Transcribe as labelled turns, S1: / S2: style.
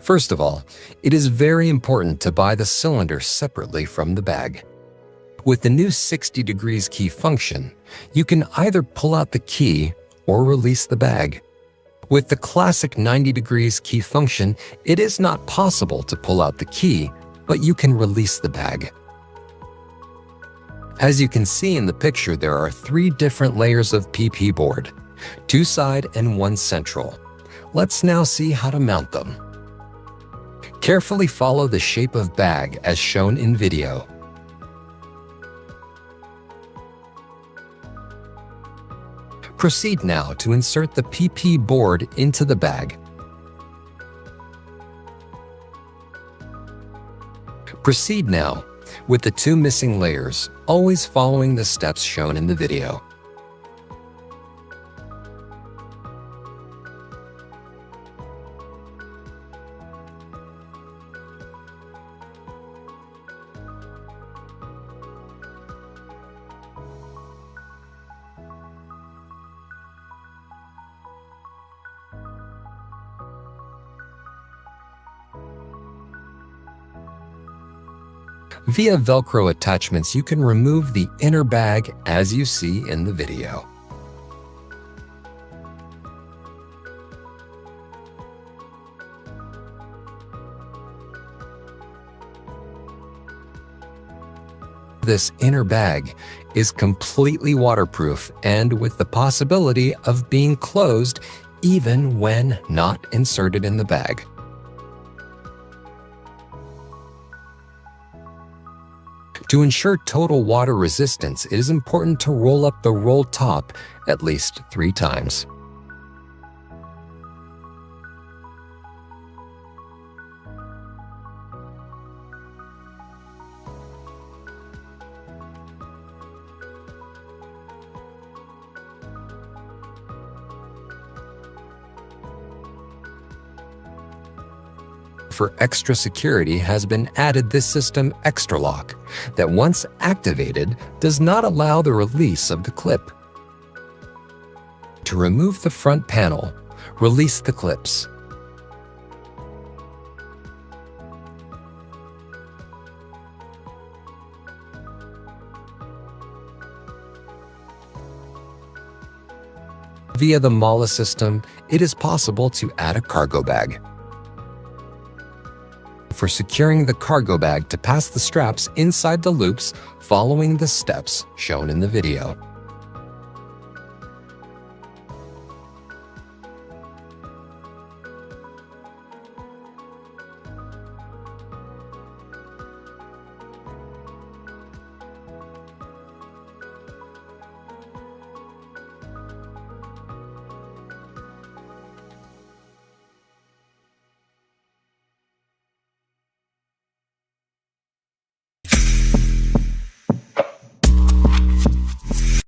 S1: First of all, it is very important to buy the cylinder separately from the bag. With the new 60 degrees key function, you can either pull out the key or release the bag. With the classic 90 degrees key function, it is not possible to pull out the key, but you can release the bag. As you can see in the picture, there are 3 different layers of PP board, 2 side and 1 central. Let's now see how to mount them. Carefully follow the shape of bag as shown in video. Proceed now to insert the PP board into the bag. Proceed now with the 2 missing layers, always following the steps shown in the video. Via Velcro attachments, you can remove the inner bag as you see in the video. This inner bag is completely waterproof and with the possibility of being closed even when not inserted in the bag. To ensure total water resistance, it is important to roll up the roll top at least 3 times. For extra security has been added this system extra lock that once activated does not allow the release of the clip. To remove the front panel, release the clips. Via the Mala system, it is possible to add a cargo bag. For securing the cargo bag to pass the straps inside the loops following the steps shown in the video.